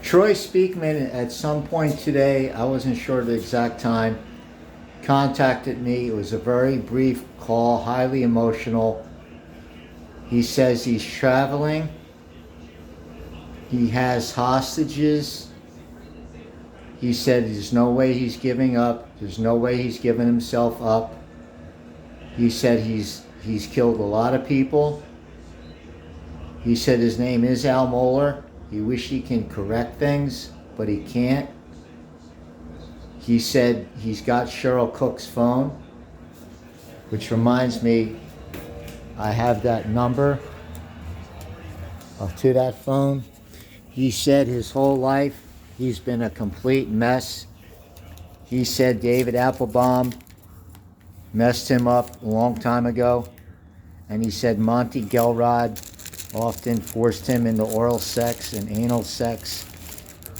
Troy Speakman, at some point today, I wasn't sure of the exact time, contacted me. It was a very brief call, highly emotional. He says he's traveling. He has hostages. He said there's no way he's giving up. There's no way he's giving himself up. He said he's killed a lot of people. He said his name is Al MOLLER. He wished he can correct things, but he can't. He said he's got Cheryl Cook's phone, which reminds me, I have that number to that phone. He said his whole life he's been a complete mess. He said David Applebaum messed him up a long time ago. And he said Monty Gelrod often forced him into oral sex and anal sex,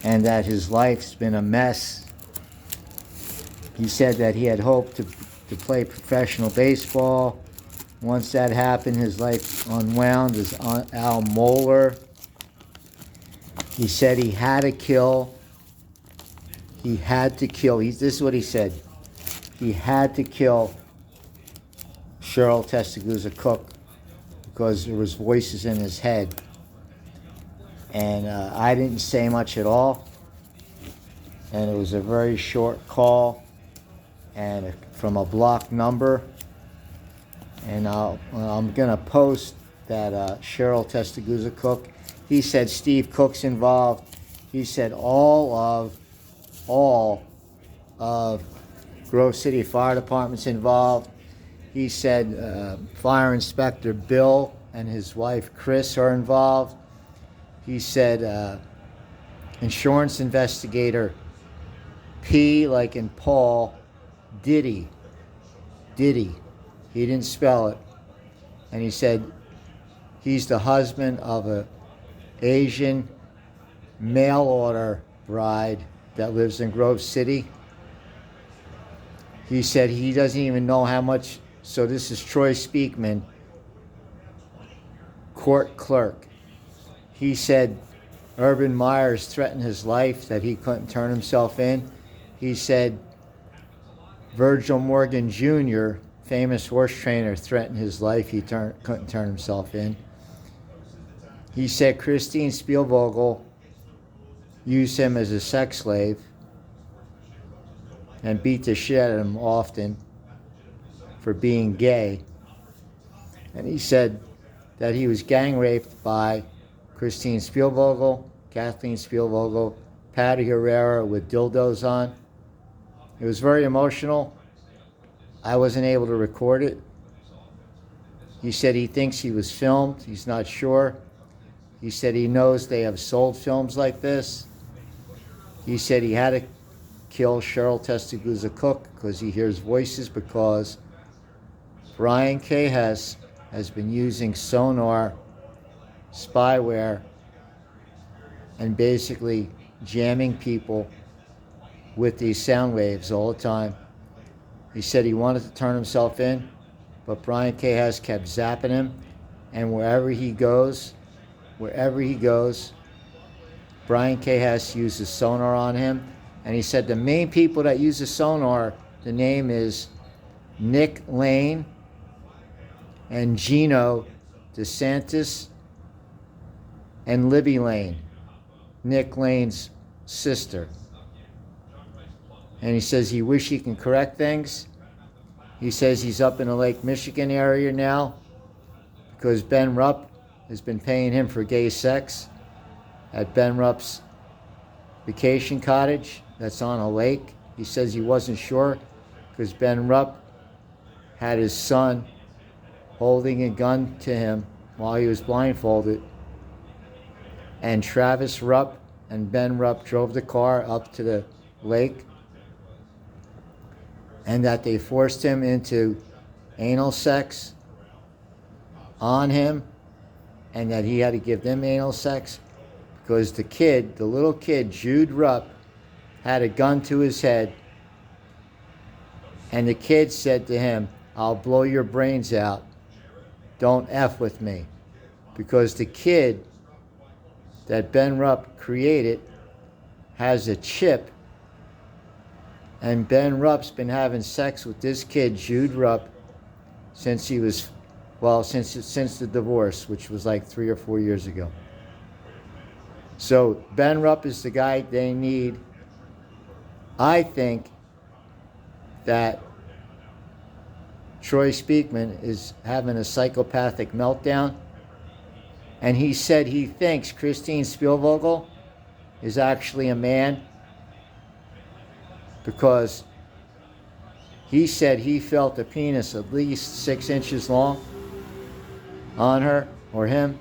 and that his life's been a mess. He said that he had hoped to play professional baseball. Once that happened, his life unwound as Al MOLLER. He said he had to kill. He had to kill. This is what he said. He had to kill Cheryl Testaguza Cook because there was voices in his head. And I didn't say much at all. And it was a very short call and from a blocked number. And I'm going to post that Cheryl Testaguza Cook. He said Steve Cook's involved. He said all of Grove City Fire Department's involved. He said Fire Inspector Bill and his wife Chris are involved. He said insurance investigator P, like in Paul, Diddy. He didn't spell it. And he said he's the husband of a Asian mail order bride that lives in Grove City. He said he doesn't even know how much. So this is Troy Speakman, court clerk. He said Urban Meyer threatened his life, that he couldn't turn himself in. He said Virgil Morgan Jr., famous horse trainer, threatened his life. He couldn't turn himself in. He said Christine Spielvogel used him as a sex slave and beat the shit out of him often for being gay. And he said that he was gang raped by Christine Spielvogel, Kathleen Spielvogel, Patty Herrera with dildos on. It was very emotional. I wasn't able to record it. He said he thinks he was filmed. He's not sure. He said he knows they have sold films like this. He said he had to kill Cheryl Testaguza Cook because he hears voices, because Brian K. Hess has been using sonar spyware and basically jamming people with these sound waves all the time. He said he wanted to turn himself in, but Brian K. Hess kept zapping him, and wherever he goes, Brian K. Hess uses sonar on him. And he said the main people that use the sonar, the name is Nick Lane and Gino DeSantis and Libby Lane, Nick Lane's sister. And he says he wishes he can correct things. He says he's up in the Lake Michigan area now because Ben Rupp has been paying him for gay sex at Ben Rupp's vacation cottage that's on a lake. He says he wasn't sure because Ben Rupp had his son holding a gun to him while he was blindfolded. And Travis Rupp and Ben Rupp drove the car up to the lake, and that they forced him into anal sex on him, and that he had to give them anal sex because the little kid, Jude Rupp, had a gun to his head, and the kid said to him, "I'll blow your brains out. Don't F with me." Because the kid that Ben Rupp created has a chip, and Ben Rupp's been having sex with this kid, Jude Rupp, since he was, well, since the divorce, which was like 3 or 4 years ago. So Ben Rupp is the guy they need. I think that Troy Speakman is having a psychopathic meltdown, and he said he thinks Christine Spielvogel is actually a man, because he said he felt a penis at least 6 inches long on her or him,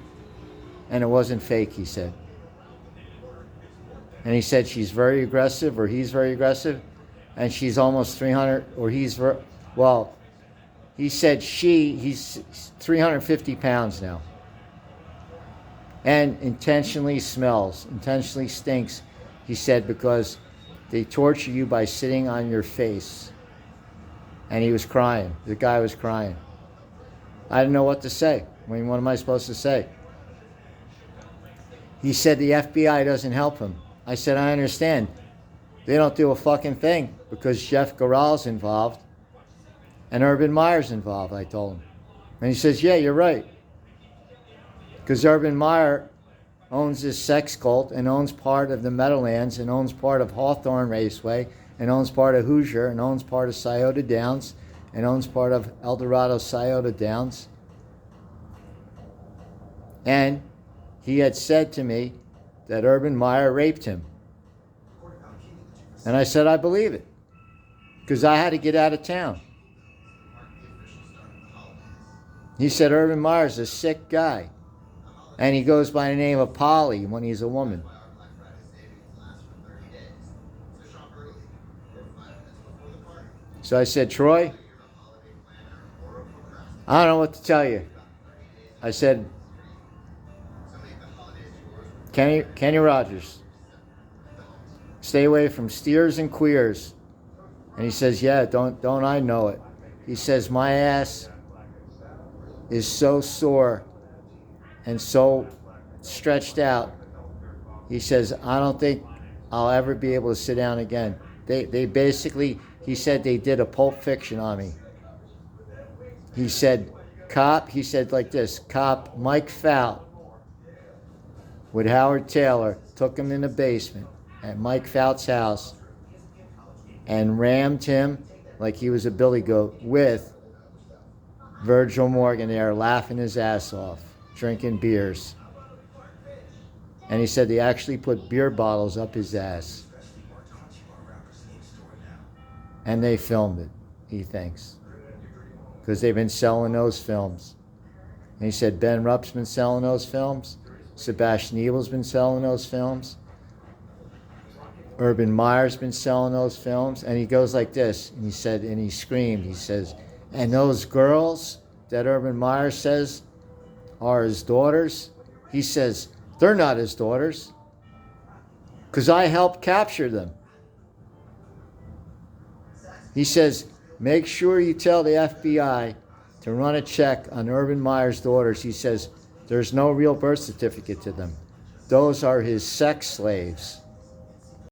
and it wasn't fake, he said. And he said she's very aggressive, or he's very aggressive, and she's almost 300, or well, he said he's 350 pounds now. And intentionally smells, intentionally stinks, he said, because they torture you by sitting on your face. And he was crying. The guy was crying. I didn't know what to say. I mean, what am I supposed to say? He said the FBI doesn't help him. I said, I understand. They don't do a fucking thing because Jeff Garal's involved and Urban Meyer's involved, I told him. And he says, yeah, you're right. Because Urban Meyer owns this sex cult and owns part of the Meadowlands and owns part of Hawthorne Raceway and owns part of Hoosier and owns part of Scioto Downs and owns part of Eldorado Scioto Downs. And he had said to me that Urban Meyer raped him. And I said, I believe it. Because I had to get out of town. He said, Urban Meyer's a sick guy. And he goes by the name of Polly when he's a woman. So I said, Troy, I don't know what to tell you. I said, Kenny Rogers, stay away from steers and queers. And he says, yeah, don't I know it. He says, my ass is so sore and so stretched out. He says, I don't think I'll ever be able to sit down again. They basically, he said, they did a Pulp Fiction on me. He said, he said like this, cop Mike Fout with Howard Taylor took him in the basement at Mike Fout's house and rammed him like he was a billy goat with Virgil Morgan there laughing his ass off, drinking beers. And he said they actually put beer bottles up his ass. And they filmed it, he thinks. Because they've been selling those films. And he said Ben Rupp's been selling those films. Sebastian Ebel's been selling those films. Urban Meyer's been selling those films. And he goes like this, and he said, and he screamed, he says, and those girls that Urban Meyer says are his daughters, he says, they're not his daughters. Because I helped capture them. He says, make sure you tell the FBI to run a check on Urban Meyer's daughters. He says, there's no real birth certificate to them. Those are his sex slaves.